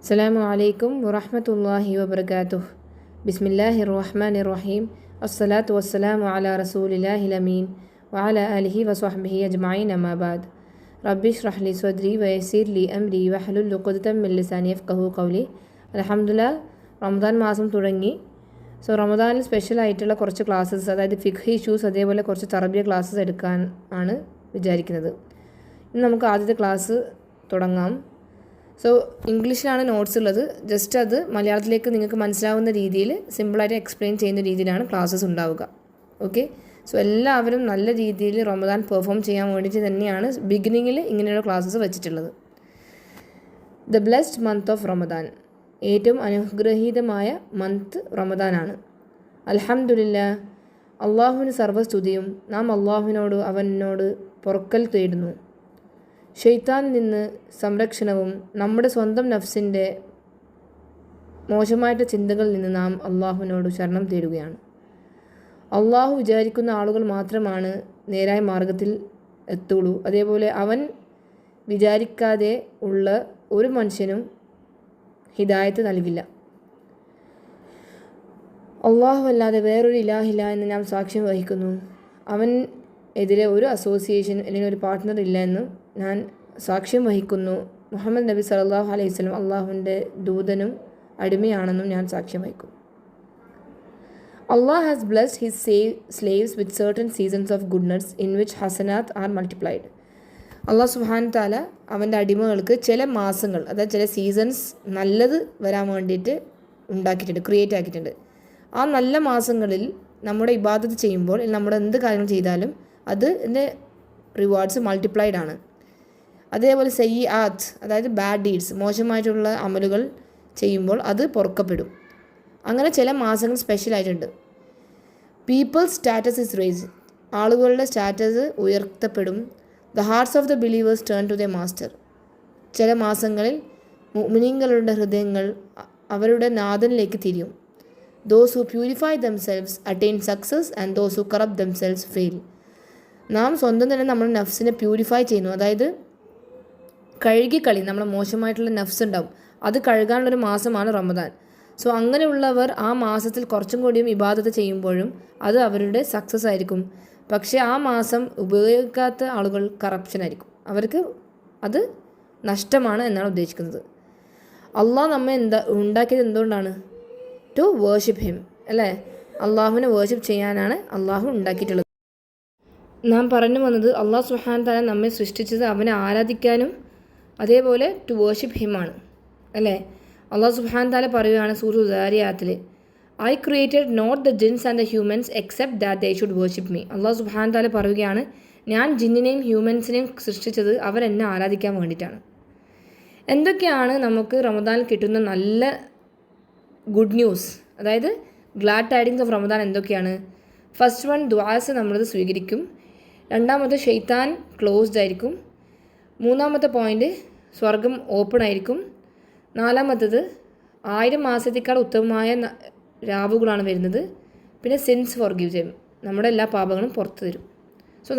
അസ്സലാമു അലൈക്കും വറഹ്മത്തുള്ളാഹി വബറകാതുഹു. ബിസ്മില്ലാഹിർ റഹ്മാനിർ റഹീം. അസ്സലാത്തു വസ്സലാമു അലാ റസൂലില്ലാഹിൽ അമീൻ വഅലാ ആലിഹി വസ്വഹ്ബിഹി അജ്മഈൻ. അമ്മാ ബഅദ്. റബ്ബി ഇശ്റഹ് ലി സ്വദ്രി വയസ്സിർ ലി അംരി വഹ്ലുൽ ഉഖ്ദതം മിൻ ലിസാനി യഫ്ഖഹു ഖൗലി. അൽഹംദുലില്ലാഹ്, റമദാൻ മാസം തുടങ്ങി. റമദാനിൽ സ്പെഷ്യൽ ആയിട്ടുള്ള കുറച്ച് ക്ലാസ്സസ്, അതായത് ഫിഖ് ഇഷ്യൂസ്, അതേപോലെ കുറച്ച് തറബിയ ക്ലാസ്സസ് എടുക്കാൻ ആണ് വിചാരിക്കുന്നത്. ഇന്ന് നമുക്ക് ആദ്യത്തെ ക്ലാസ് തുടങ്ങാം. ഇംഗ്ലീഷിലാണ് നോട്ട്സ് ഉള്ളത്. ജസ്റ്റ് അത് മലയാളത്തിലേക്ക് നിങ്ങൾക്ക് മനസ്സിലാവുന്ന രീതിയിൽ സിമ്പിളായിട്ട് എക്സ്പ്ലെയിൻ ചെയ്യുന്ന രീതിയിലാണ് ക്ലാസ്സസ് ഉണ്ടാവുക. ഓക്കെ, എല്ലാവരും നല്ല രീതിയിൽ റമദാൻ പെർഫോം ചെയ്യാൻ വേണ്ടിയിട്ട് തന്നെയാണ് ബിഗിനിങ്ങിൽ ഇങ്ങനെയുള്ള ക്ലാസ്സസ് വെച്ചിട്ടുള്ളത്. The blessed month of Ramadan, ഏറ്റവും അനുഗ്രഹീതമായ മന്ത് റമദാനാണ്. അൽഹംദുലില്ലാഹ്, അള്ളാഹുവിന് സർവ്വസ്തുതിയും. നാം അള്ളാഹുവിനോട് അവനോട് പൊറുക്കൽ തേടുന്നു. ഷെയ്ത്താനിൽ നിന്ന് സംരക്ഷണവും. നമ്മുടെ സ്വന്തം നഫ്സിൻ്റെ മോശമായിട്ട് ചിന്തകളിൽ നിന്ന് നാം അള്ളാഹുവിനോട് ശരണം തേടുകയാണ്. അള്ളാഹു വിചാരിക്കുന്ന ആളുകൾ മാത്രമാണ് നേരായ മാർഗത്തിൽ എത്തുള്ളൂ. അതേപോലെ അവൻ വിചാരിക്കാതെ ഉള്ള ഒരു മനുഷ്യനും ഹിദായത്ത് നൽകില്ല. അള്ളാഹു അല്ലാതെ വേറൊരു ഇലാഹില്ല എന്ന് ഞാൻ സാക്ഷ്യം വഹിക്കുന്നു. അവൻ എതിരെ ഒരു അസോസിയേഷൻ അല്ലെങ്കിൽ ഒരു പാർട്ട്ണർ ഇല്ല എന്ന് ഞാൻ സാക്ഷ്യം വഹിക്കുന്നു. മുഹമ്മദ് നബി സല്ലല്ലാഹു അലൈഹി വസല്ലം അള്ളാഹുവിൻ്റെ ദൂതനും അടിമയാണെന്നും ഞാൻ സാക്ഷ്യം വഹിക്കുന്നു. Allah has blessed his slaves with certain seasons of goodness in which hasanat are multiplied. അള്ളാഹു സുബ്ഹാനഹു തആല അവൻ്റെ അടിമകൾക്ക് ചില മാസങ്ങൾ, അതായത് ചില സീസൺസ് നല്ലത് വരാൻ വേണ്ടിയിട്ട് ഉണ്ടാക്കിയിട്ടുണ്ട്, ക്രിയേറ്റ് ആക്കിയിട്ടുണ്ട്. ആ നല്ല മാസങ്ങളിൽ നമ്മുടെ ഇബാദത്ത് ചെയ്യുമ്പോൾ, നമ്മുടെ എന്ത് കാര്യങ്ങൾ ചെയ്താലും അതിൻ്റെ റിവാർഡ്സ് മൾട്ടിപ്ലൈഡ് ആണ്. അതേപോലെ സയ്യിആത്ത്, അതായത് ബാഡ് ഡീഡ്സ്, മോശമായിട്ടുള്ള അമലുകൾ ചെയ്യുമ്പോൾ അത് പൊറുക്കപ്പെടും. അങ്ങനെ ചില മാസങ്ങൾ സ്പെഷ്യലായിട്ടുണ്ട്. പീപ്പിൾസ് സ്റ്റാറ്റസ് ഇസ് റേസ്, ആളുകളുടെ സ്റ്റാറ്റസ് ഉയർത്തപ്പെടും. The hearts of the believers turn to the master, ചില മാസങ്ങളിൽ മുഅ്മിനീങ്ങളുടെ ഹൃദയങ്ങൾ അവരുടെ നാഥനിലേക്ക് തിരിയും. Those who purify themselves attain success and those who corrupt themselves fail. നാം സ്വന്തം തന്നെ നമ്മുടെ നഫ്സിനെ പ്യൂരിഫൈ ചെയ്യുന്നു, അതായത് കഴുകിക്കളി. നമ്മളെ മോശമായിട്ടുള്ള നഫ്സ് ഉണ്ടാവും, അത് കഴുകാനുള്ളൊരു മാസമാണ് റമദാൻ. അങ്ങനെയുള്ളവർ ആ മാസത്തിൽ കുറച്ചും കൂടിയും ഇബാദത്ത് ചെയ്യുമ്പോഴും അത് അവരുടെ സക്സസ് ആയിരിക്കും. പക്ഷേ ആ മാസം ഉപയോഗിക്കാത്ത ആളുകൾ കറപ്ഷൻ ആയിരിക്കും, അവർക്ക് അത് നഷ്ടമാണ് എന്നാണ് ഉദ്ദേശിക്കുന്നത്. അള്ളാഹ് നമ്മെ ഉണ്ടാക്കിയത് എന്തുകൊണ്ടാണ്? ടു വേർഷിപ്പ് ഹിം, അല്ലേ? അള്ളാഹുവിനെ വേർഷിപ്പ് ചെയ്യാനാണ് അള്ളാഹു ഉണ്ടാക്കിയിട്ടുള്ളത്. നാം പറഞ്ഞു വന്നത്, അള്ളാഹു സുബ്ഹാനഹു തആല നമ്മെ സൃഷ്ടിച്ചത് അവനെ ആരാധിക്കാനും അതേപോലെ ടു വേർഷിപ്പ് ഹിമാണ്, അല്ലേ? അള്ളാഹു സുബ്ഹാനഹു തആല പറയുകയാണ് സൂറത്തുൽ ദാരിയാത്തിൽ, I created not the jinns and the humans except that they should worship me. അള്ളാഹു സുബ്ഹാനഹു തആല പറയുകയാണ്, ഞാൻ ജിന്നിനെയും ഹ്യൂമൻസിനെയും സൃഷ്ടിച്ചത് അവരെന്നെ ആരാധിക്കാൻ വേണ്ടിയിട്ടാണ്. എന്തൊക്കെയാണ് നമുക്ക് റമദാനിൽ കിട്ടുന്ന നല്ല ഗുഡ് ന്യൂസ്, അതായത് ഗ്ലാഡ് ടൈഡിങ്സ് ഓഫ് റമദാൻ എന്തൊക്കെയാണ്? ഫസ്റ്റ് വൺ, ദുആസ് നമ്മളത് സ്വീകരിക്കും. രണ്ടാമത്തെ, ഷെയ്ത്താൻ ക്ലോസ്ഡ് ആയിരിക്കും. മൂന്നാമത്തെ പോയിൻ്റ്, സ്വർഗം ഓപ്പൺ ആയിരിക്കും. നാലാമത്തത്, 1000 മാസത്തേക്കാൾ ഉത്തമമായ രാവുകളാണ് വരുന്നത്. പിന്നെ സിൻസ് ഫോർഗീവ് ചെയ്യും, നമ്മുടെ എല്ലാ പാപങ്ങളും പുറത്തു തരും.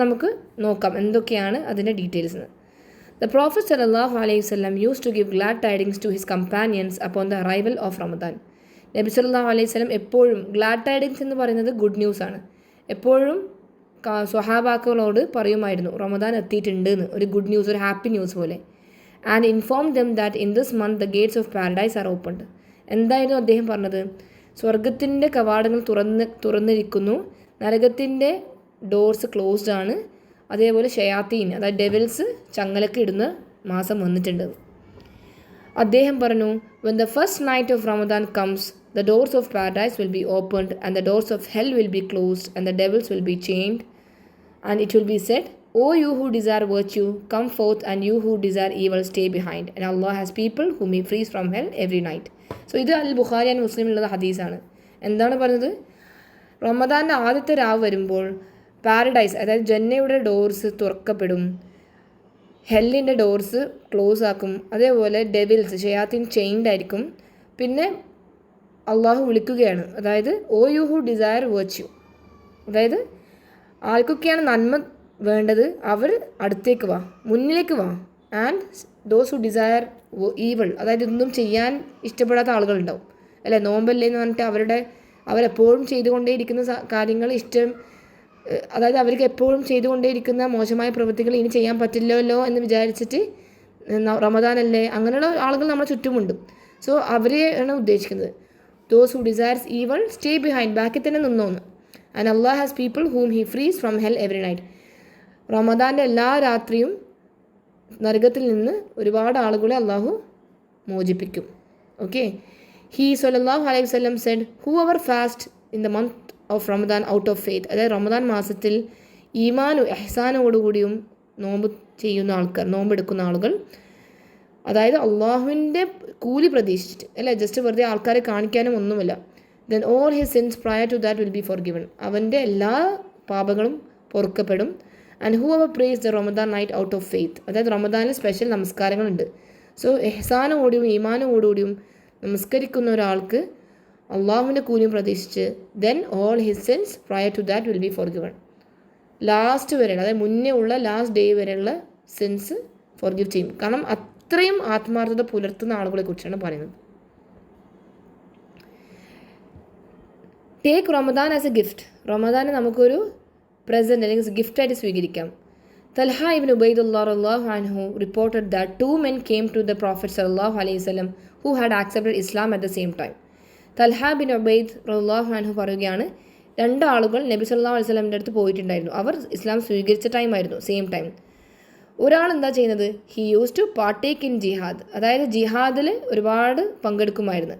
നമുക്ക് നോക്കാം എന്തൊക്കെയാണ് അതിൻ്റെ ഡീറ്റെയിൽസ്. ദ പ്രോഫറ്റ് സല്ലല്ലാഹു അലൈഹി വസല്ലം use to give glad tidings to his companions upon the arrival of Ramadan. നബി സല്ലല്ലാഹു അലൈഹി വസല്ലം എപ്പോഴും, ഗ്ലാഡ് ടൈഡിങ്സ് എന്ന് പറയുന്നത് ഗുഡ് ന്യൂസാണ്, എപ്പോഴും സ്വഹാബാക്കളോട് പറയുമായിരുന്നു റമദാൻ എത്തിയിട്ടുണ്ട് എന്ന്, ഒരു ഗുഡ് ന്യൂസ്, ഒരു ഹാപ്പി ന്യൂസ് പോലെ. And inform them that in this month the gates of paradise are opened. എന്തായിരുന്നു അദ്ദേഹം പറഞ്ഞത്? സ്വർഗത്തിൻ്റെ കവാടങ്ങൾ തുറന്നിരിക്കുന്നു, നരകത്തിൻ്റെ ഡോർസ് ക്ലോസ്ഡ് ആണ്, അതേപോലെ ഷയാത്തീൻ, അതായത് ഡെവിൽസ് ചങ്ങലക്ക് ഇടുന്ന മാസം വന്നിട്ടുണ്ട്. അദ്ദേഹം പറഞ്ഞു, when the first night of Ramadan comes, the doors of paradise will be opened and the doors of hell will be closed and the devils will be chained, and it will be said, O you who desire virtue, come forth, and you who desire evil, stay behind, and Allah has people whom he frees from hell every night. ഇത് അൽ Bukhari and മുസ്ലിമിലുള്ള ഹദീസാണ്. എന്താണ് പറഞ്ഞത്? റമദാൻ്റെ ആദ്യത്തെ രാവ് വരുമ്പോൾ paradise, അതായത് ജന്നയുടെ doors തുറക്കപ്പെടും, ഹെല്ലിൻ്റെ doors close ആക്കും, അതേപോലെ ഡെവിൽസ്, ഷയാത്തീൻ ചെയിൻഡ് ആയിരിക്കും. പിന്നെ അള്ളാഹു വിളിക്കുകയാണ്, അതായത് O you who desire virtue, അതായത് ആർക്കൊക്കെയാണ് നന്മ വേണ്ടത് അവർ അടുത്തേക്ക് വാ, മുന്നിലേക്ക് വാ, and those who desire evil, അതായത് ഇതൊന്നും ചെയ്യാൻ ഇഷ്ടപ്പെടാത്ത ആളുകളുണ്ടാവും അല്ലേ. നോമ്പല്ലേ എന്ന് പറഞ്ഞിട്ട് അവരെപ്പോഴും ചെയ്തുകൊണ്ടേയിരിക്കുന്ന കാര്യങ്ങൾ അതായത് അവർക്ക് എപ്പോഴും ചെയ്തുകൊണ്ടേയിരിക്കുന്ന മോശമായ പ്രവൃത്തികൾ ഇനി ചെയ്യാൻ പറ്റില്ലല്ലോ എന്ന് വിചാരിച്ചിട്ട് റമദാനല്ലേ, അങ്ങനെയുള്ള ആളുകൾ നമ്മുടെ ചുറ്റുമുണ്ട്. സോ അവരെയാണ് ഉദ്ദേശിക്കുന്നത്. Those who desires evil stay behind, ബാക്കിൽ തന്നെ നിന്നോന്ന്. And Allah has people whom he frees from hell every night. റമദാൻ്റെ എല്ലാ രാത്രിയും നരകത്തിൽ നിന്ന് ഒരുപാട് ആളുകളെ അള്ളാഹു മോചിപ്പിക്കും. ഓക്കെ. ഹി സ്വല്ലല്ലാഹു അലൈഹി വസല്ലം said whoever fast in the month of Ramadan out of faith, അതായത് റമദാൻ മാസത്തിൽ ഈമാനും എഹ്സാനോടുകൂടിയും നോമ്പെടുക്കുന്ന ആളുകൾ, അതായത് അള്ളാഹുവിൻ്റെ കൂലി പ്രതീക്ഷിച്ചിട്ട് അല്ലേ, ജസ്റ്റ് വെറുതെ ആൾക്കാരെ കാണിക്കാനും ഒന്നുമില്ല. Then all his sins prior to that will be forgiven, അവൻ്റെ എല്ലാ പാപങ്ങളും പൊറുക്കപ്പെടും. And whoever prays the Ramadan night out of faith, അതായത് റമദാനിൽ സ്പെഷ്യൽ നമസ്കാരങ്ങളുണ്ട്. സോ എഹ്സാനോടുകൂടിയും ഈമാനോടുകൂടിയും നമസ്കരിക്കുന്ന ഒരാൾക്ക് അള്ളാഹുവിൻ്റെ കൂലിയും പ്രതീക്ഷിച്ച് then all his sins prior to that will be forgiven, last വരെയുള്ള, അതായത് മുന്നേ ഉള്ള ലാസ്റ്റ് ഡേ വരെയുള്ള സിൻസ് ഫോർഗിവ് ചെയ്യും. കാരണം അത്രയും ആത്മാർത്ഥത പുലർത്തുന്ന ആളുകളെ കുറിച്ചാണ് പറയുന്നത്. Take Ramadan as a gift, റമദാനെ നമുക്കൊരു പ്രസൻറ്റ് അല്ലെങ്കിൽ ഗിഫ്റ്റായിട്ട് സ്വീകരിക്കാം. തൽഹ ഇബ്ൻ ഉബൈദുല്ലാഹ് റളിയല്ലാഹു അൻഹു reported that 2 men came to the Prophet sallallahu alaihi wasallam who had accepted Islam at the same time. Talha bin Ubaid റളിയല്ലാഹു അൻഹു പറയുകയാണ്, 2 ആളുകൾ നബി സല്ലല്ലാഹു അലൈഹി വസല്ലമിൻ്റെ അടുത്ത് പോയിട്ടുണ്ടായിരുന്നു. അവർ ഇസ്ലാം സ്വീകരിച്ച ടൈമായിരുന്നു, സെയിം ടൈം. ഒരാൾ എന്താ ചെയ്യുന്നത്, he use to partake in jihad, അതായത് ജിഹാദിൽ ഒരുപാട് പങ്കെടുക്കുമായിരുന്നു.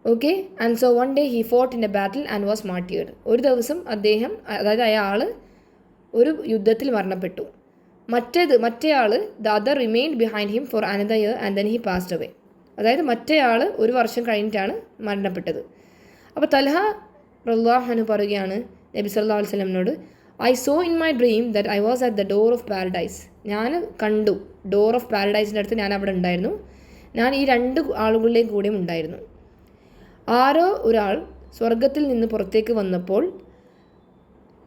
Okay. And so one day he fought in a battle and was martyred, ഒരു ദിവസം അതായത് അയാൾ ഒരു യുദ്ധത്തിൽ മരണപ്പെട്ടു. മറ്റേയാൾ the other remained behind him for another year and then he passed away, അതായത് മറ്റേയാൾ 1 വർഷം കഴിഞ്ഞിട്ടാണ് മരണപ്പെട്ടത്. അപ്പോൾ തൽഹ റളിയല്ലാഹു അൻഹു പറയുകയാണ് നബി സല്ലല്ലാഹു അലൈഹി വസല്ലമിനോട്, I saw in my dream that I was at the door of paradise, ഞാൻ കണ്ടു ഡോർ ഓഫ് പാരഡൈസിൻ്റെ അടുത്ത് ഞാൻ അവിടെ ഉണ്ടായിരുന്നു, ഞാൻ ഈ 2 ആളുകളുടെയും കൂടെയും ഉണ്ടായിരുന്നു. ആരോ ഒരാൾ സ്വർഗത്തിൽ നിന്ന് പുറത്തേക്ക് വന്നപ്പോൾ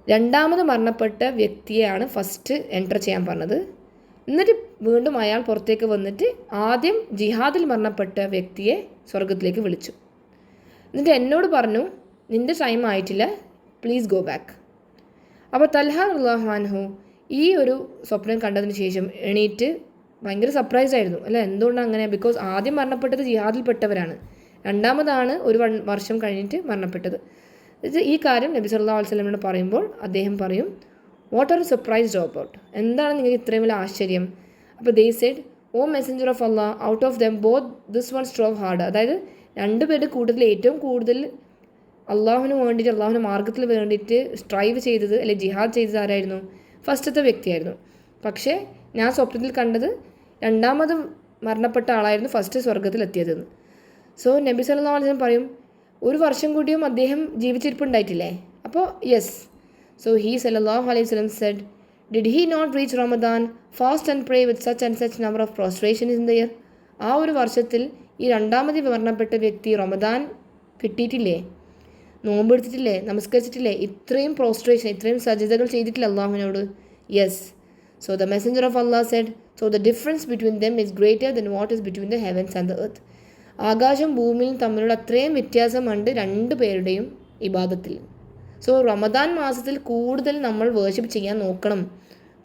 രണ്ടാമത് മരണപ്പെട്ട വ്യക്തിയെയാണ് ഫസ്റ്റ് എൻ്റർ ചെയ്യാൻ പറഞ്ഞത്. എന്നിട്ട് വീണ്ടും അയാൾ പുറത്തേക്ക് വന്നിട്ട് ആദ്യം ജിഹാദിൽ മരണപ്പെട്ട വ്യക്തിയെ സ്വർഗത്തിലേക്ക് വിളിച്ചു. എന്നിട്ട് എന്നോട് പറഞ്ഞു, നിൻ്റെ ടൈം ആയിട്ടില്ല, പ്ലീസ് ഗോ ബാക്ക്. അപ്പോൾ തൽഹ റളിയല്ലാഹു അൻഹു ഈ ഒരു സ്വപ്നം കണ്ടതിന് ശേഷം എണീറ്റ് ഭയങ്കര സർപ്രൈസ് ആയിരുന്നു അല്ലേ. എന്തുകൊണ്ടാണ് അങ്ങനെ? ബിക്കോസ് ആദ്യം മരണപ്പെട്ടത് ജിഹാദിൽപ്പെട്ടവരാണ്, രണ്ടാമതാണ് 1 വർഷം കഴിഞ്ഞിട്ട് മരണപ്പെട്ടത്. ഈ കാര്യം നബി സല്ലല്ലാഹു അലൈഹി വസല്ലമയോട് പറയുമ്പോൾ അദ്ദേഹം പറയും, what are you surprised about, എന്താണ് നിങ്ങൾക്ക് ഇത്രയും വലിയ ആശ്ചര്യം? അപ്പോൾ they said, oh messenger of Allah, out of them both this one strove hard, അതായത് 2 പേരുടെ കൂട്ടത്തിൽ ഏറ്റവും കൂടുതൽ അള്ളാഹുവിന് വേണ്ടിയിട്ട് അള്ളാഹുവിൻ്റെ മാർഗ്ഗത്തിൽ വേണ്ടിയിട്ട് സ്ട്രൈവ് ചെയ്തത് അല്ലെങ്കിൽ ജിഹാദ് ചെയ്തത് ആരായിരുന്നു? ഫസ്റ്റത്തെ വ്യക്തിയായിരുന്നു. പക്ഷേ ഞാൻ സ്വപ്നത്തിൽ കണ്ടത് രണ്ടാമത് മരണപ്പെട്ട ആളായിരുന്നു ഫസ്റ്റ് സ്വർഗത്തിലെത്തിയതെന്ന്. സോ നബി സല്ലല്ലാഹു അലൈഹി വസല്ലം പറയും, 1 വർഷം കൂടിയും അദ്ദേഹം ജീവിച്ചിരിപ്പുണ്ടായിട്ടില്ലേ? അപ്പോൾ യെസ്. സോ ഹി സല്ലല്ലാഹു അലൈഹി വസല്ലം said, did he not reach Ramadan fast and pray with such and such number of prostration in the year, ആ ഒരു വർഷത്തിൽ ഈ രണ്ടാമത് മരണപ്പെട്ട വ്യക്തി റമദാൻ കിട്ടിയിട്ടില്ലേ, നോമ്പെടുത്തിട്ടില്ലേ, നമസ്കരിച്ചിട്ടില്ലേ, ഇത്രയും പ്രോസ്ട്രേഷൻ, ഇത്രയും സജ്ജതകൾ ചെയ്തിട്ടില്ല അള്ളാഹുവിനോട്? Yes. So the messenger of Allah said, so the difference between them is greater than what is between the heavens and the earth, ആകാശം ഭൂമിയും തമ്മിലുള്ള അത്രയും വ്യത്യാസമുണ്ട് 2 പേരുടെയും ഇബാദത്തിൽ. സോ റമദാൻ മാസത്തിൽ കൂടുതൽ നമ്മൾ വേർഷിപ്പ് ചെയ്യാൻ നോക്കണം,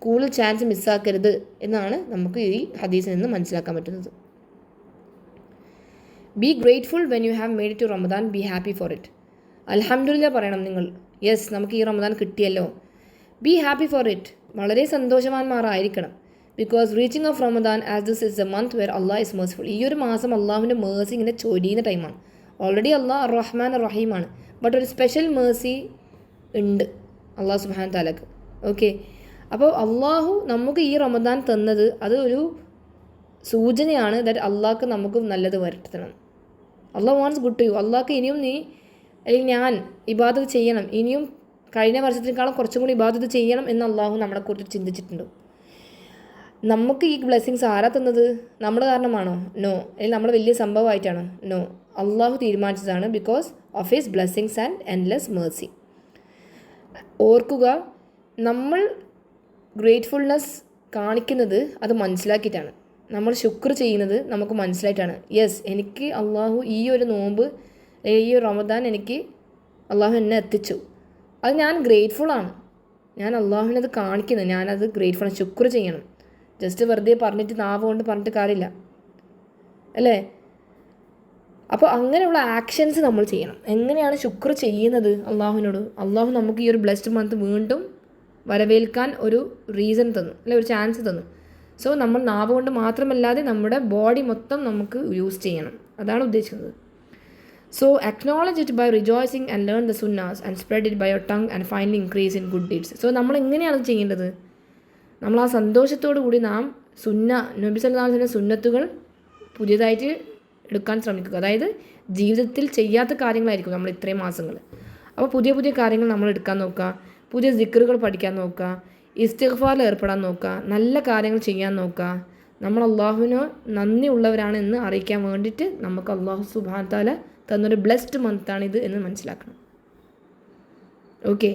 കൂടുതൽ ചാൻസ് മിസ്സാക്കരുത് എന്നാണ് നമുക്ക് ഈ ഹദീസിൽ നിന്ന് മനസ്സിലാക്കാൻ പറ്റുന്നത്. Be grateful when you have made it to Ramadan, be happy for it, അൽഹംദുലില്ലാ പറയണം നിങ്ങൾ. യെസ്, നമുക്ക് ഈ റമദാൻ കിട്ടിയല്ലോ. ബി ഹാപ്പി ഫോർ ഇറ്റ്, വളരെ സന്തോഷവാന്മാരായിരിക്കണം. Because reaching of Ramadan as this is a month where Allah is merciful, ഈ ഒരു മാസം അള്ളാഹുവിൻ്റെ മേഴ്സി ഇങ്ങനെ ചൊരിയുന്ന ടൈമാണ്. ഓൾറെഡി അള്ളാഹ് റഹ്മാൻ റഹീമാണ്, ബട്ട് ഒരു സ്പെഷ്യൽ മേഴ്സി ഉണ്ട് അള്ളാഹു സുബ്ഹാനഹു തആലക്ക്. ഓക്കെ. അപ്പോൾ അള്ളാഹു നമുക്ക് ഈ റമദാൻ തന്നത് അത് ഒരു സൂചനയാണ് ദാറ്റ് അള്ളാഹ്ക്ക് നമുക്ക് നല്ലത് വരുത്തണം. അള്ളാഹ് വാണ്ട്സ് ഗുഡ് ടു യു. അള്ളാഹ്ക്ക് ഇനിയും നീ അല്ലെങ്കിൽ ഞാൻ ഇബാദത്ത് ചെയ്യണം, ഇനിയും കഴിഞ്ഞ വർഷത്തിനേക്കാളും കുറച്ചും കൂടി ഇബാദത്ത് ചെയ്യണം എന്ന് അള്ളാഹു നമ്മളെക്കുറിച്ച് ചിന്തിച്ചിട്ടുണ്ട്. നമുക്ക് ഈ ബ്ലെസ്സിങ്സ് ആരാ തന്നത്? നമ്മൾ കാരണമാണോ? നോ. അല്ലെങ്കിൽ നമ്മൾ വലിയ സംഭവമായിട്ടാണോ? നോ. അള്ളാഹു തീരുമാനിച്ചതാണ്, because of his blessings and endless mercy. ഓർക്കുക, നമ്മൾ ഗ്രേറ്റ്ഫുൾനെസ് കാണിക്കുന്നത് അത് മനസ്സിലാക്കിയിട്ടാണ്. നമ്മൾ ശുക്ർ ചെയ്യുന്നത് നമുക്ക് മനസ്സിലായിട്ടാണ്. യെസ്, എനിക്ക് അള്ളാഹു ഈ ഒരു നോമ്പ് ഈ ഒരു റമദാൻ എനിക്ക് അള്ളാഹു എന്നെ എത്തിച്ചു, അത് ഞാൻ ഗ്രേറ്റ്ഫുള്ളാണ്. ഞാൻ അള്ളാഹുവിനത് കാണിക്കുന്നത്, ഞാനത് ഗ്രേറ്റ്ഫുള്ളാണ്, ശുക്ർ ചെയ്യണം. ജസ്റ്റ് വെറുതെ പറഞ്ഞിട്ട് നാവ് കൊണ്ട് പറഞ്ഞിട്ട് കാര്യമില്ല അല്ലേ? അപ്പോൾ അങ്ങനെയുള്ള ആക്ഷൻസ് നമ്മൾ ചെയ്യണം. എങ്ങനെയാണ് ശുക്ർ ചെയ്യുന്നത് അള്ളാഹുവിനോട്? അള്ളാഹു നമുക്ക് ഈ ഒരു ബ്ലെസ്ഡ് മന്ത് വീണ്ടും വരവേൽക്കാൻ ഒരു റീസൺ തന്നു, അല്ലെ, ഒരു ചാൻസ് തന്നു. സോ നമ്മൾ നാവ് കൊണ്ട് മാത്രമല്ലാതെ നമ്മുടെ ബോഡി മൊത്തം നമുക്ക് യൂസ് ചെയ്യണം, അതാണ് ഉദ്ദേശിക്കുന്നത്. So acknowledge it by rejoicing and learn the sunnahs and spread it by your tongue and find increase in good deeds. So നമ്മൾ എങ്ങനെയാണ് ചെയ്യേണ്ടത്? നമ്മൾ ആ സന്തോഷത്തോടു കൂടി നാം നബി സല്ലല്ലാഹു അലൈഹി വസല്ലം സുന്നത്തുകൾ പുതിയതായിട്ട് എടുക്കാൻ ശ്രമിക്കുക. അതായത് ജീവിതത്തിൽ ചെയ്യാത്ത കാര്യങ്ങളായിരിക്കും നമ്മൾ ഇത്രയും മാസങ്ങൾ. അപ്പോൾ പുതിയ പുതിയ കാര്യങ്ങൾ നമ്മൾ എടുക്കാൻ നോക്കുക, പുതിയ സിക്റുകൾ പഠിക്കാൻ നോക്കുക, ഇസ്തിഗ്ഫാറിൽ ഏർപ്പെടാൻ നോക്കുക, നല്ല കാര്യങ്ങൾ ചെയ്യാൻ നോക്കുക. നമ്മൾ അള്ളാഹുവിന് നന്ദി ഉള്ളവരാണെന്ന് അറിയിക്കാൻ വേണ്ടിയിട്ട് നമുക്ക് അള്ളാഹു സുബ്ഹാനഹു വ തആല തന്നൊരു ബ്ലെസ്ഡ് മന്താണിത് എന്ന് മനസ്സിലാക്കണം. Okay,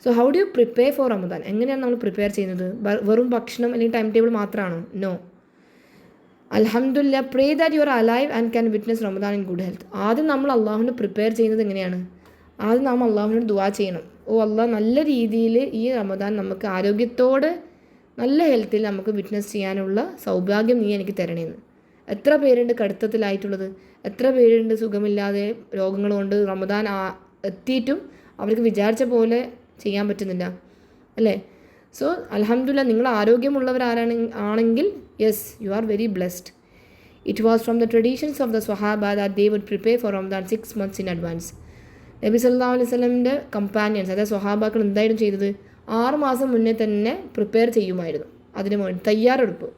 so how do you prepare for Ramadan? എങ്ങനെയാണ് നമ്മൾ പ്രിപ്പയർ ചെയ്യുന്നത്? വെറും ഭക്ഷണം അല്ലെങ്കിൽ ടൈം ടേബിൾ മാത്രമാണോ? നോ. അൽഹംദുലില്ലാ, പ്രേ that you are alive and can witness Ramadan in good health. ആദ്യം നമ്മൾ അള്ളാഹുവിന് പ്രിപ്പയർ ചെയ്യുന്നത് എങ്ങനെയാണ്? ആദ്യം നാം അള്ളാഹുവിനോട് ദുആ ചെയ്യണം. ഓ അള്ളാഹ്, നല്ല രീതിയിൽ ഈ റമദാൻ നമുക്ക് ആരോഗ്യത്തോടെ നല്ല ഹെൽത്തിൽ നമുക്ക് വിറ്റ്നസ് ചെയ്യാനുള്ള സൗഭാഗ്യം നീ എനിക്ക് തരണേന്ന്. എത്ര പേരുണ്ട് കടുത്തത്തിലായിട്ടുള്ളത്? എത്ര പേരുണ്ട് സുഖമില്ലാതെ രോഗങ്ങൾ കൊണ്ട് റമദാൻ എത്തിയിട്ടും അവർക്ക് വിചാരിച്ച പോലെ ചെയ്യാൻ പറ്റുന്നില്ല, അല്ലേ? സോ അൽഹംദുലില്ലാ, നിങ്ങൾ ആരോഗ്യമുള്ളവരാണെങ്കിൽ yes, you are very blessed. It was from the traditions of the സ്വഹാബ that they would prepare for Ramadan 6 months in advance. നബി സല്ലല്ലാഹു അലൈഹി വസല്ലമിൻ്റെ കമ്പാനിയൻസ്, അതായത് സ്വഹാബാക്കൾ എന്തായിരുന്നു ചെയ്തത്? 6 മാസം മുന്നേ തന്നെ പ്രിപ്പയർ ചെയ്യുമായിരുന്നു, അതിന് വേണ്ടി തയ്യാറെടുപ്പ്.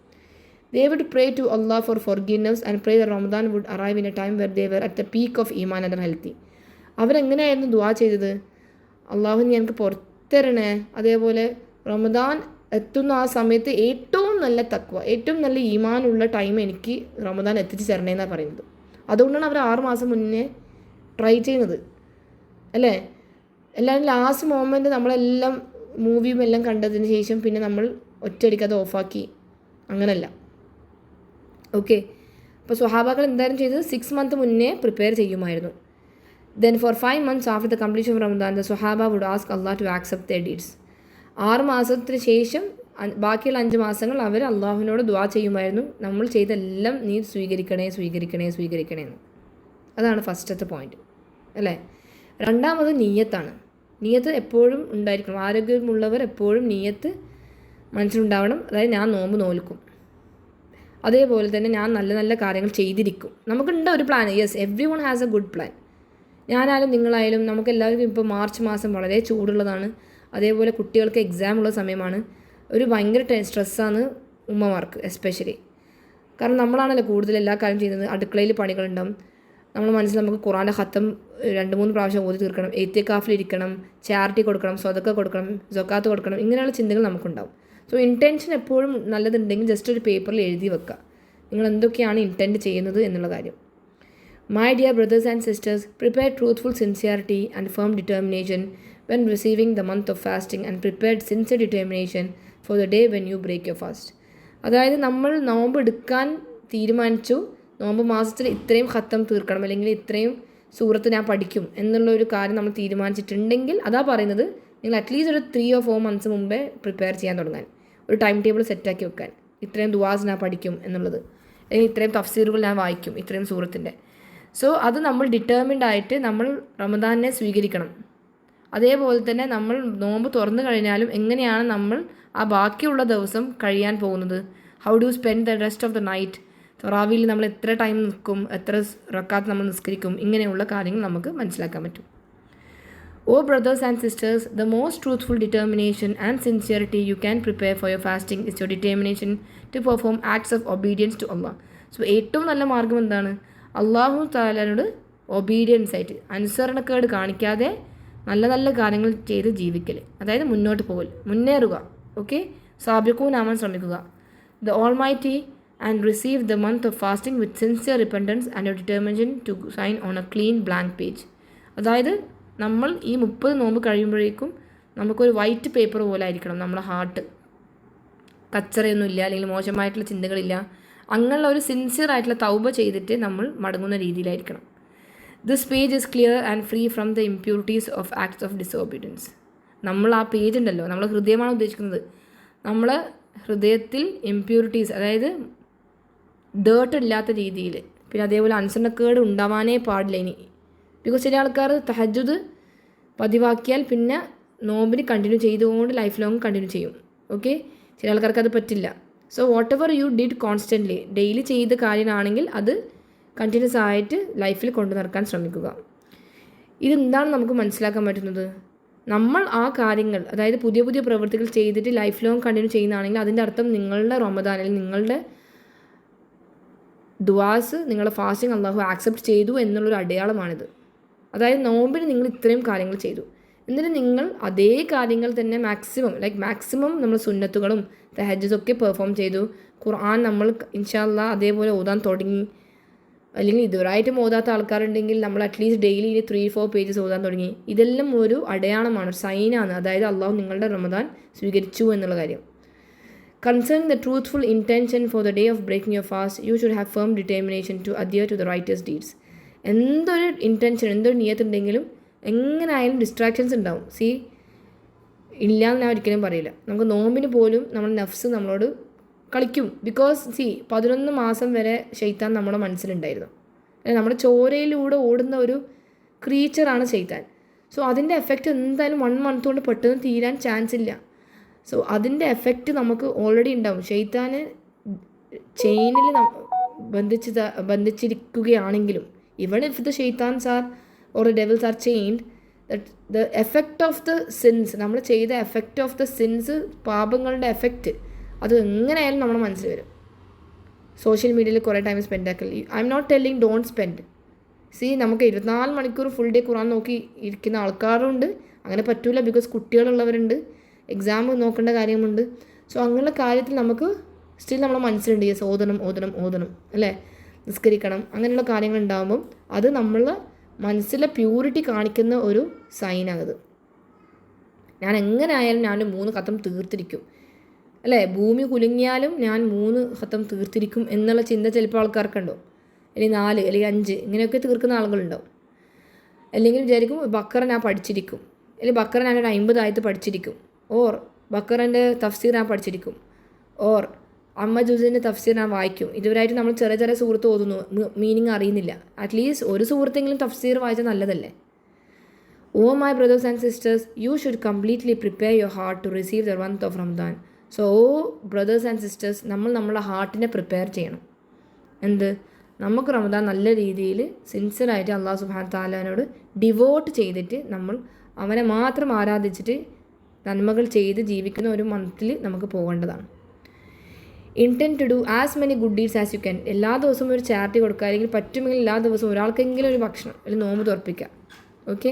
They would pray to Allah for forgiveness and pray that Ramadan would arrive in a time where they were at the peak of Iman and healthy. അവരെങ്ങനെയായിരുന്നു ദുആ ചെയ്തത്? അള്ളാഹു നീ എനിക്ക് പുറത്തരണേ, അതേപോലെ റമദാൻ എത്തുന്ന ആ സമയത്ത് ഏറ്റവും നല്ല തക്വ, ഏറ്റവും നല്ല ഈമാനുള്ള ടൈം എനിക്ക് റമദാൻ എത്തിച്ച് തരണേന്നാണ് പറയുന്നത്. അതുകൊണ്ടാണ് അവർ 6 മാസം മുന്നേ ട്രൈ ചെയ്യുന്നത്, അല്ലേ? എല്ലാവരും ലാസ്റ്റ് മൊമെൻറ്റ് നമ്മളെല്ലാം മൂവിയും എല്ലാം കണ്ടതിന് ശേഷം പിന്നെ നമ്മൾ ഒറ്റയടിക്ക് അത് ഓഫാക്കി, അങ്ങനല്ല. ഓക്കെ, അപ്പോൾ സ്വഹാബാക്കൾ എന്തായാലും ചെയ്തത് 6 months മുന്നേ പ്രിപ്പയർ ചെയ്യുമായിരുന്നു. Then for 5 months after the completion of Ramadan the സ്വഹാബ would ask Allah to accept their deeds. 6 മാസത്തിന് ശേഷം ബാക്കിയുള്ള 5 മാസങ്ങൾ അവർ അള്ളാഹുവിനോട് ദുആ ചെയ്യുമായിരുന്നു, നമ്മൾ ചെയ്തെല്ലാം നീ സ്വീകരിക്കണേ സ്വീകരിക്കണേ സ്വീകരിക്കണേ എന്ന്. അതാണ് ഫസ്റ്റത്തെ പോയിന്റ്, അല്ലേ? രണ്ടാമത് നീയത്താണ്. നീയത്ത് എപ്പോഴും ഉണ്ടായിരിക്കണം. ആരോഗ്യമുള്ളവർ എപ്പോഴും നീയത്ത് മനസ്സിലുണ്ടാവണം. അതായത് ഞാൻ നോമ്പ് നോൽക്കും, അതേപോലെ തന്നെ ഞാൻ നല്ല നല്ല കാര്യങ്ങൾ ചെയ്തിരിക്കും. നമുക്കുണ്ട് ഒരു plan. Yes, every one has a good plan. ഞാനായാലും നിങ്ങളായാലും നമുക്കെല്ലാവർക്കും ഇപ്പോൾ മാർച്ച് മാസം വളരെ ചൂടുള്ളതാണ്, അതേപോലെ കുട്ടികൾക്ക് എക്സാം ഉള്ള സമയമാണ്. ഒരു ഭയങ്കര സ്ട്രെസ്സാണ് ഉമ്മമാർക്ക് എസ്പെഷ്യലി. കാരണം നമ്മളാണല്ലോ കൂടുതൽ എല്ലാ കാര്യം ചെയ്യുന്നത്. അടുക്കളയിൽ പണികളുണ്ടാവും, നമ്മൾ മനസ്സിൽ നമുക്ക് ഖുറാൻ്റെ ഖത്തം 2-3 പ്രാവശ്യം ഓതി തീർക്കണം, എത്തിക്കാഫിലിരിക്കണം, ചാരിറ്റി കൊടുക്കണം, സ്വതക്ക കൊടുക്കണം, സക്കാത്ത് കൊടുക്കണം, ഇങ്ങനെയുള്ള ചിന്തകൾ നമുക്കുണ്ടാവും. സോ ഇൻറ്റൻഷൻ എപ്പോഴും നല്ലതുണ്ടെങ്കിൽ ജസ്റ്റ് ഒരു പേപ്പറിൽ എഴുതി വെക്കുക നിങ്ങൾ എന്തൊക്കെയാണ് ഇൻറ്റൻറ്റ് ചെയ്യുന്നത് എന്നുള്ള കാര്യം. My dear brothers and sisters, prepare truthful sincerity and firm determination when receiving the month of fasting and prepared sincere determination for the day when you break your fast. അതായത് നമ്മൾ നോമ്പ് എടുക്കാൻ തീരുമാനിച്ചു, നോമ്പ് മാസത്തിൽ ഇത്രയും ഖത്തം തീർക്കണം, അല്ലെങ്കിൽ ഇത്രയും സൂറത്ത് ഞാൻ പഠിക്കും എന്നുള്ള ഒരു കാര്യം നമ്മൾ തീരുമാനിച്ചിട്ടുണ്ടെങ്കിൽ അതാ പറയുന്നത് നിങ്ങൾ അറ്റ്ലീസ്റ്റ് ഒരു 3 or 4 months മുമ്പേ പ്രിപ്പയർ ചെയ്യാൻ തുടങ്ങാൻ, ഒരു ടൈം ടേബിൾ സെറ്റാക്കി വെക്കാൻ. ഇത്രയും ദുആസ് ഞാൻ പഠിക്കും എന്നുള്ളത്, അല്ലെങ്കിൽ ഇത്രയും തഫ്സീറുകൾ ഞാൻ വായിക്കും ഇത്രയും സൂറത്തിൻ്റെ. സോ അത് നമ്മൾ ഡിറ്റർമിൻഡ് ആയിട്ട് നമ്മൾ റമദാനെ സ്വീകരിക്കണം. അതേപോലെ തന്നെ നമ്മൾ നോമ്പ് തുറന്നു കഴിഞ്ഞാലും എങ്ങനെയാണ് നമ്മൾ ആ ബാക്കിയുള്ള ദിവസം കഴിയാൻ പോകുന്നത്? How do spend the rest of the night? തറാവിയിൽ നമ്മൾ എത്ര ടൈം നിൽക്കും, എത്ര റക്കാത്ത് നമ്മൾ നിസ്കരിക്കും, ഇങ്ങനെയുള്ള കാര്യങ്ങൾ നമുക്ക് മനസ്സിലാക്കാൻ പറ്റും. Oh brothers and sisters, the most truthful determination and sincerity you can prepare for your fasting is your determination to perform acts of obedience to Allah. So ഏറ്റവും നല്ല മാർഗ്ഗം എന്താണ്? അള്ളാഹു തആലയോട് ഒബീഡിയൻസ് ആയിട്ട്, അനുസരണക്കേട് കാണിക്കാതെ നല്ല നല്ല കാര്യങ്ങൾ ചെയ്ത് ജീവിക്കൽ, അതായത് മുന്നോട്ട് പോകൽ, മുന്നേറുക. ഓക്കെ, സാബിഖൂനാവാൻ ശ്രമിക്കുക. The almighty and receive the month of fasting with sincere repentance and your determination to sign on a clean blank page. അതായത് നമ്മൾ ഈ 30 നോമ്പ് കഴിയുമ്പോഴേക്കും നമുക്കൊരു വൈറ്റ് പേപ്പർ പോലെ ആയിരിക്കണം നമ്മുടെ ഹാർട്ട്. കച്ചറയൊന്നുമില്ല, അല്ലെങ്കിൽ മോശമായിട്ടുള്ള ചിന്തകളില്ല, അങ്ങനെയുള്ള ഒരു സിൻസിയർ ആയിട്ടുള്ള തൗബ ചെയ്തിട്ട് നമ്മൾ മടങ്ങുന്ന രീതിയിലായിരിക്കണം. This page is clear and free from the impurities of acts of disobedience. നമ്മൾ ആ പേജ് ഉണ്ടല്ലോ, നമ്മൾ ഹൃദയമാണ് ഉദ്ദേശിക്കുന്നത്. നമ്മളെ ഹൃദയത്തിൽ ഇംപ്യൂരിറ്റീസ്, അതായത് ഡേർട്ട് ഇല്ലാത്ത രീതിയിൽ, പിന്നെ അതേപോലെ അനുസരണക്കേട് ഉണ്ടാവാനേ പാടില്ല ഇനി. ബിക്കോസ് ചില ആൾക്കാർ തഹജ്ജുദ് പതിവാക്കിയാൽ പിന്നെ നോമ്പിന് കണ്ടിന്യൂ ചെയ്തുകൊണ്ട് ലൈഫ് ലോങ് കണ്ടിന്യൂ ചെയ്യും. ഓക്കെ, ചില ആൾക്കാർക്ക് അത് പറ്റില്ല. So what ever you did constantly, daily ചെയ്ത കാര്യമാണെങ്കിൽ അത് കണ്ടിന്യൂസ് ആയിട്ട് ലൈഫിൽ കൊണ്ടു നടക്കാൻ ശ്രമിക്കുക. ഇതെന്താണ് നമുക്ക് മനസ്സിലാക്കാൻ പറ്റുന്നത്? നമ്മൾ ആ കാര്യങ്ങൾ, അതായത് പുതിയ പുതിയ പ്രവൃത്തികൾ ചെയ്തിട്ട് ലൈഫ് ലോങ് കണ്ടിന്യൂ ചെയ്യുന്നതാണെങ്കിൽ അതിൻ്റെ അർത്ഥം നിങ്ങളുടെ റമദാനിൽ നിങ്ങളുടെ ദുആസ്, നിങ്ങളുടെ ഫാസ്റ്റിംഗ് അള്ളാഹു ആക്സെപ്റ്റ് ചെയ്തു എന്നുള്ളൊരു അടയാളമാണിത്. അതായത് നോമ്പിന് നിങ്ങൾ ഇത്രയും കാര്യങ്ങൾ ചെയ്തു, എന്നിട്ട് നിങ്ങൾ അതേ കാര്യങ്ങൾ തന്നെ മാക്സിമം നമ്മൾ സുന്നത്തുകളും തഹജ്ജുദൊക്കെ പെർഫോം ചെയ്തു. ഖുർആൻ നമ്മൾ ഇൻഷാ അല്ലാഹ് അതേപോലെ ഓതാൻ തുടങ്ങി. അല്ലെങ്കിൽ ഇതുവരായിട്ടും ഓതാത്ത ആൾക്കാരുണ്ടെങ്കിൽ നമ്മൾ അറ്റ്ലീസ്റ്റ് ഡെയിലി 3-4 പേജസ് ഓതാൻ തുടങ്ങി. ഇതെല്ലാം ഒരു അടയാളമാണ്, ഒരു സൈനാണ്. അതായത് അള്ളാഹു നിങ്ങളുടെ റമദാൻ സ്വീകരിച്ചു എന്നുള്ള കാര്യം. Concerning the truthful intention for the day of breaking your fast, you should have firm determination to adhere to the righteous deeds. എന്തൊരു ഇൻറ്റൻഷൻ, എന്തൊരു നിയത്തുണ്ടെങ്കിലും എങ്ങനെയായാലും ഡിസ്ട്രാക്ഷൻസ് ഉണ്ടാവും. ഇല്ലയെന്ന് ഞാൻ ഒരിക്കലും പറയില്ല. നമുക്ക് നോമ്പിന് പോലും നമ്മുടെ നഫ്സ് നമ്മളോട് കളിക്കും. ബിക്കോസ് 11 മാസം വരെ ശൈത്താൻ നമ്മുടെ മനസ്സിലുണ്ടായിരുന്നു. നമ്മുടെ ചോരയിലൂടെ ഓടുന്ന ഒരു ക്രീച്ചറാണ് ശൈത്താൻ. സോ അതിൻ്റെ എഫക്റ്റ് എന്തായാലും 1 മന്ത് കൊണ്ട് പെട്ടെന്ന് തീരാൻ ചാൻസ് ഇല്ല. സോ അതിൻ്റെ എഫക്റ്റ് നമുക്ക് ഓൾറെഡി ഉണ്ടാവും. ശൈത്താന് ചെയിനിൽ ബന്ധിച്ചിരിക്കുകയാണെങ്കിലും, ഈവൺ ഇഫ് ദ ഷെയ്ത്താൻസ് are or devils are chained, the effect of the sins, നമ്മൾ ചെയ്ത എഫക്റ്റ് ഓഫ് ദ സിൻസ്, പാപങ്ങളുടെ എഫക്റ്റ്, അത് എങ്ങനെയായാലും നമ്മുടെ മനസ്സിൽ വരും. സോഷ്യൽ മീഡിയയിൽ കുറേ ടൈം സ്പെൻഡ് ആക്കൽ. I am not telling don't spend. നമുക്ക് 24 മണിക്കൂർ ഫുൾ ഡേ ഖുർആൻ നോക്കി ഇരിക്കുന്ന ആൾക്കാരുണ്ട്. അങ്ങനെ പറ്റൂല, ബിക്കോസ് കുട്ടികളുള്ളവരുണ്ട്, എക്സാം നോക്കേണ്ട കാര്യമുണ്ട്. സോ അങ്ങനെയുള്ള കാര്യത്തിൽ നമുക്ക് സ്റ്റിൽ നമ്മുടെ മനസ്സിലുണ്ട് യെസ് ഓതണം അല്ലേ, നിസ്കരിക്കണം, അങ്ങനെയുള്ള കാര്യങ്ങൾ ഉണ്ടാകുമ്പം അത് നമ്മളെ മനസ്സിലെ പ്യൂരിറ്റി കാണിക്കുന്ന ഒരു സൈനാണത്. ഞാൻ എങ്ങനെ ആയാലും ഞാൻ 3 ഖത്തം തീർത്തിരിക്കും അല്ലേ, ഭൂമി കുലുങ്ങിയാലും ഞാൻ 3 ഖത്തം തീർത്തിരിക്കും എന്നുള്ള ചിന്ത ചിലപ്പോൾ ആൾക്കാർക്കുണ്ടോ, അല്ലെങ്കിൽ 4 അല്ലെങ്കിൽ 5 ഇങ്ങനെയൊക്കെ തീർക്കുന്ന ആളുകളുണ്ടാവും. അല്ലെങ്കിൽ വിചാരിക്കും ബക്കറ ഞാൻ പഠിച്ചിരിക്കും, അല്ലെങ്കിൽ ബക്കറ ഞാനൊരു 50 ആയത്ത് പഠിച്ചിരിക്കും, ഓർ ബക്കറിൻ്റെ തഫ്സീർ ഞാൻ പഠിച്ചിരിക്കും, ഓർ അമ്മ ജുസിൻ്റെ തഫ്സീർ ഞാൻ വായിക്കും. ഇതുവരായിട്ട് നമ്മൾ ചെറിയ സുഹൃത്ത് ഓതുന്നു, മീനിങ് അറിയുന്നില്ല. അറ്റ്ലീസ്റ്റ് ഒരു സുഹൃത്തെങ്കിലും തഫ്സീർ വായിച്ചാൽ നല്ലതല്ലേ. O my brothers and sisters, you should completely prepare your heart to receive the month of Ramadan. So O brothers and sisters, നമ്മളെ ഹാർട്ടിനെ പ്രിപ്പയർ ചെയ്യണം. നമുക്ക് റമദാൻ നല്ല രീതിയിൽ സിൻസിയറായിട്ട് അള്ളാഹു സുബ്ഹാനഹു തആലയോട് ഡിവോട്ട് ചെയ്തിട്ട് നമ്മൾ അവനെ മാത്രം ആരാധിച്ചിട്ട് നന്മകൾ ചെയ്ത് ജീവിക്കുന്ന ഒരു മന്തിൽ നമുക്ക് പോകേണ്ടതാണ്. Intent to do as many good deeds as you can. എല്ലാ ദിവസവും ഒരു ചാരിറ്റി കൊടുക്കുക, അല്ലെങ്കിൽ പറ്റുമെങ്കിൽ എല്ലാ ദിവസവും ഒരാൾക്കെങ്കിലും ഒരു ഭക്ഷണം അല്ലെങ്കിൽ നോമ്പ് തുറപ്പിക്കുക. ഓക്കെ,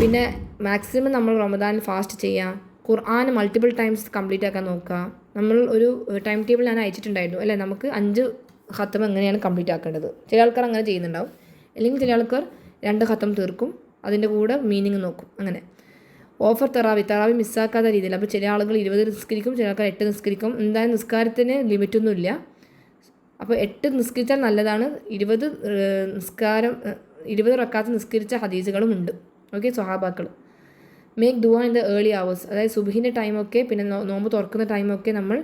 പിന്നെ മാക്സിമം നമ്മൾ റമദാൻ ഫാസ്റ്റ് ചെയ്യുക. ഖുർആൻ മൾട്ടിപ്പിൾ ടൈംസ് കംപ്ലീറ്റ് ആക്കാൻ നോക്കുക. നമ്മൾ ഒരു ടൈം ടേബിൾ ഞാൻ അയച്ചിട്ടുണ്ടായിരുന്നു അല്ലേ, നമുക്ക് 5 ഖത്തം എങ്ങനെയാണ് കംപ്ലീറ്റ് ആക്കേണ്ടത്. ചില ആൾക്കാർ അങ്ങനെ ചെയ്യുന്നുണ്ടാവും, അല്ലെങ്കിൽ ചില ആൾക്കാർ 2 ഖത്തം തീർക്കും, അതിൻ്റെ കൂടെ മീനിങ് നോക്കും. അങ്ങനെ ഓഫർ തറാവി മിസ്സാക്കാത്ത രീതിയിൽ. അപ്പോൾ ചില ആളുകൾ 20 നിസ്കരിക്കും, ചില ആൾക്കാർ 8 നിസ്കരിക്കും. എന്തായാലും നിസ്കാരത്തിന് ലിമിറ്റൊന്നുമില്ല. അപ്പോൾ 8 നിസ്കരിച്ചാൽ നല്ലതാണ്. 20 റക്കാത്ത് നിസ്കരിച്ച ഹദീസുകളും ഉണ്ട്. ഓക്കെ, സ്വഹാബാക്കൾ. മേക്ക് ദുആ ഇൻ ദ ഏർലി അവേഴ്സ്, അതായത് സുബ്ഹിൻ്റെ ടൈമൊക്കെ പിന്നെ നോമ്പ് തുറക്കുന്ന ടൈമൊക്കെ നമ്മൾ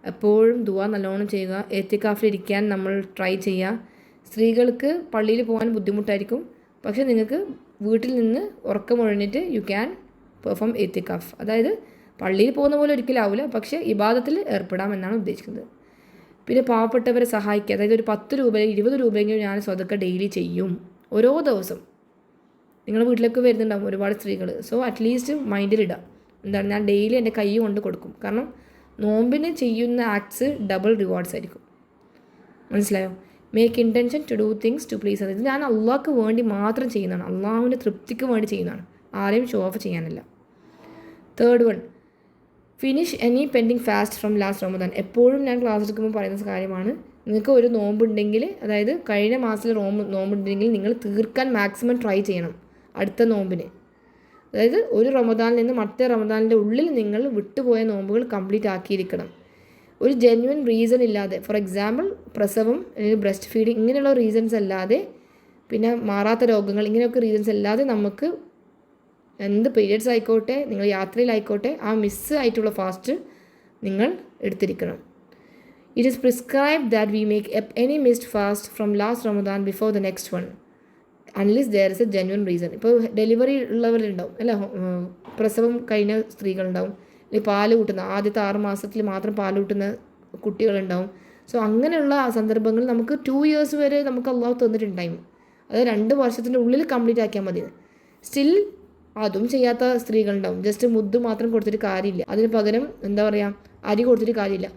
എപ്പോഴും ദുആ നല്ലോണം ചെയ്യുക. എത്തിക്കാഫിൽ ഇരിക്കാൻ നമ്മൾ ട്രൈ ചെയ്യുക. സ്ത്രീകൾക്ക് പള്ളിയിൽ പോകാൻ ബുദ്ധിമുട്ടായിരിക്കും, പക്ഷേ നിങ്ങൾക്ക് വീട്ടിൽ നിന്ന് ഉറക്കമൊഴിഞ്ഞിട്ട് യു ക്യാൻ പെർഫോം എത്തിക്കാഫ്. അതായത് പള്ളിയിൽ പോകുന്ന പോലെ ഒരിക്കലും ആവില്ല, പക്ഷേ ഇബാദത്തിൽ ഏർപ്പെടാമെന്നാണ് ഉദ്ദേശിക്കുന്നത്. പിന്നെ പാവപ്പെട്ടവരെ സഹായിക്കുക, അതായത് ഒരു 10 രൂപ 20 രൂപയെങ്കിലും ഞാൻ സ്വതക്ക ഡെയിലി ചെയ്യും ഓരോ ദിവസം. നിങ്ങളുടെ വീട്ടിലേക്ക് വരുന്നുണ്ടാകും ഒരുപാട് സ്ത്രീകൾ. സോ അറ്റ്ലീസ്റ്റ് മൈൻഡിലിടാം, ഞാൻ ഡെയിലി എൻ്റെ കൈ കൊണ്ട് കൊടുക്കും. കാരണം നോമ്പിന് ചെയ്യുന്ന ആക്ട്സ് ഡബിൾ റിവാർഡ്സ് ആയിരിക്കും. മനസ്സിലായോ? Make intention to do things to please. അതായത് ഞാൻ അള്ളാഹ്ക്ക് വേണ്ടി മാത്രം ചെയ്യുന്നതാണ്, അള്ളാഹുവിൻ്റെ തൃപ്തിക്ക് വേണ്ടി ചെയ്യുന്നതാണ്, ആരെയും ഷോ ഓഫ് ചെയ്യാനല്ല. 3rd one, finish any pending fast from last Ramadan. എപ്പോഴും ഞാൻ ക്ലാസ് എടുക്കുമ്പോൾ പറയുന്ന കാര്യമാണ്, നിങ്ങൾക്ക് ഒരു നോമ്പുണ്ടെങ്കിൽ, അതായത് കഴിഞ്ഞ മാസത്തിൽ നോമ്പുണ്ടെങ്കിൽ നിങ്ങൾ തീർക്കാൻ മാക്സിമം ട്രൈ ചെയ്യണം അടുത്ത നോമ്പിന്. അതായത് ഒരു റമദാനിൽ നിന്ന് മറ്റേ റമദാനിൻ്റെ ഉള്ളിൽ നിങ്ങൾ വിട്ടുപോയ നോമ്പുകൾ കംപ്ലീറ്റ് ആക്കിയിരിക്കണം. ഒരു ജെന്യുവൻ റീസൺ ഇല്ലാതെ, ഫോർ എക്സാമ്പിൾ പ്രസവം അല്ലെങ്കിൽ ബ്രസ്റ്റ് ഫീഡിങ് ഇങ്ങനെയുള്ള റീസൺസ് അല്ലാതെ, പിന്നെ മാറാത്ത രോഗങ്ങൾ ഇങ്ങനെയൊക്കെ റീസൺസ് അല്ലാതെ നമുക്ക് എന്ത് പീരിയഡ്സ് ആയിക്കോട്ടെ, നിങ്ങൾ യാത്രയിലായിക്കോട്ടെ, ആ മിസ് ആയിട്ടുള്ള ഫാസ്റ്റ് നിങ്ങൾ എടുത്തിരിക്കണം. It is prescribed that we make any missed fast from last Ramadan before the next one unless there is a genuine reason. ഇപ്പോൾ ഡെലിവറി ഉള്ളവരുണ്ടാവും അല്ല, പ്രസവം കഴിഞ്ഞ സ്ത്രീകളുണ്ടാവും, അല്ലെങ്കിൽ പാല് കൂട്ടുന്ന ആദ്യത്തെ 6 മാസത്തിൽ മാത്രം പാല് കൂട്ടുന്ന കുട്ടികളുണ്ടാവും. സോ അങ്ങനെയുള്ള ആ സന്ദർഭങ്ങളിൽ നമുക്ക് 2 years വരെ നമുക്ക് അള്ളാഹു തന്നിട്ടുണ്ട് ടൈം. അത് 2 വർഷത്തിൻ്റെ ഉള്ളിൽ കംപ്ലീറ്റ് ആക്കിയാൽ മതി. സ്റ്റിൽ അതും ചെയ്യാത്ത സ്ത്രീകളുണ്ടാവും. ജസ്റ്റ് മുദ്ദ് മാത്രം കൊടുത്തിട്ട് കാര്യമില്ല, അതിന് പകരം എന്താ പറയുക, അരി കൊടുത്തിട്ട് കാര്യമില്ല.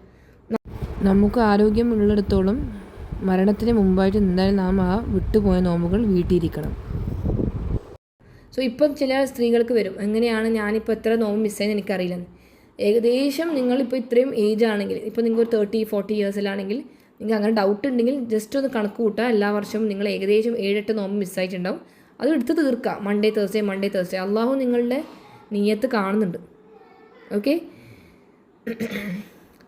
നമുക്ക് ആരോഗ്യം ഉള്ളിടത്തോളം മരണത്തിന് മുമ്പായിട്ട് എന്തായാലും നാം ആ വിട്ടുപോയ നോമ്പുകൾ വീട്ടിയിരിക്കണം. സോ ഇപ്പം ചില സ്ത്രീകൾക്ക് വരും, എങ്ങനെയാണ് ഞാനിപ്പോൾ എത്ര നോമ്പ് മിസ്സായെന്ന് എനിക്കറിയില്ലെന്ന്. ഏകദേശം നിങ്ങളിപ്പോൾ ഇത്രയും ഏജ് ആണെങ്കിൽ, ഇപ്പോൾ നിങ്ങൾ ഒരു 30-40 yearsലാണെങ്കിൽ നിങ്ങൾക്ക് അങ്ങനെ ഡൗട്ട് ഉണ്ടെങ്കിൽ ജസ്റ്റ് ഒന്ന് കണക്ക് കൂട്ടുക. എല്ലാ വർഷവും നിങ്ങൾ ഏകദേശം 7-8 നോമ്പ് മിസ്സായിട്ടുണ്ടാവും. അത് എടുത്ത് തീർക്കുക. മൺഡേ തേഴ്സ്ഡേ അള്ളാഹു നിങ്ങളുടെ നിയ്യത്ത് കാണുന്നുണ്ട്. ഓക്കെ.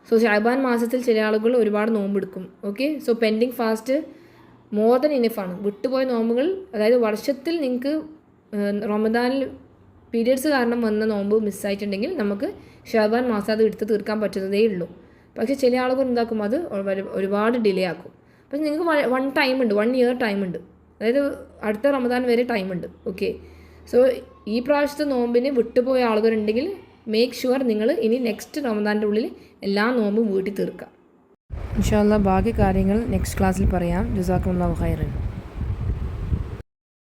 സോ ശഅബാൻ മാസത്തിൽ ചില ആളുകൾ ഒരുപാട് നോമ്പെടുക്കും. Okay. So pending fast more than ഇനഫാണ്. വിട്ടുപോയ നോമ്പുകൾ, അതായത് വർഷത്തിൽ നിങ്ങൾക്ക് റമദാനിൽ പീരിയഡ്സ് കാരണം വന്ന നോമ്പ് മിസ്സായിട്ടുണ്ടെങ്കിൽ നമുക്ക് ശഅബാൻ മാസം അത് എടുത്ത് തീർക്കാൻ പറ്റുന്നതേ ഉള്ളൂ. പക്ഷേ ചില ആളുകൾ എന്താക്കും, അത് ഒരുപാട് ഡിലേ ആക്കും. പക്ഷേ നിങ്ങൾക്ക് 1 year ടൈമുണ്ട്, അതായത് അടുത്ത റമദാൻ വരെ ടൈമുണ്ട്. ഓക്കെ. സോ ഈ പ്രാവശ്യത്തെ നോമ്പിന് വിട്ടുപോയ ആളുകളുണ്ടെങ്കിൽ മേക്ക് ഷുവർ നിങ്ങൾ ഇനി നെക്സ്റ്റ് റമദാൻ്റെ ഉള്ളിൽ എല്ലാ നോമ്പും വീട്ടിൽ തീർക്കുക. ഇൻഷാ അല്ലാഹ് ബാക്കി കാര്യങ്ങൾ നെക്സ്റ്റ് ക്ലാസ്സിൽ പറയാം. ജസാക്കുമുല്ലാഹു ഖൈറൻ.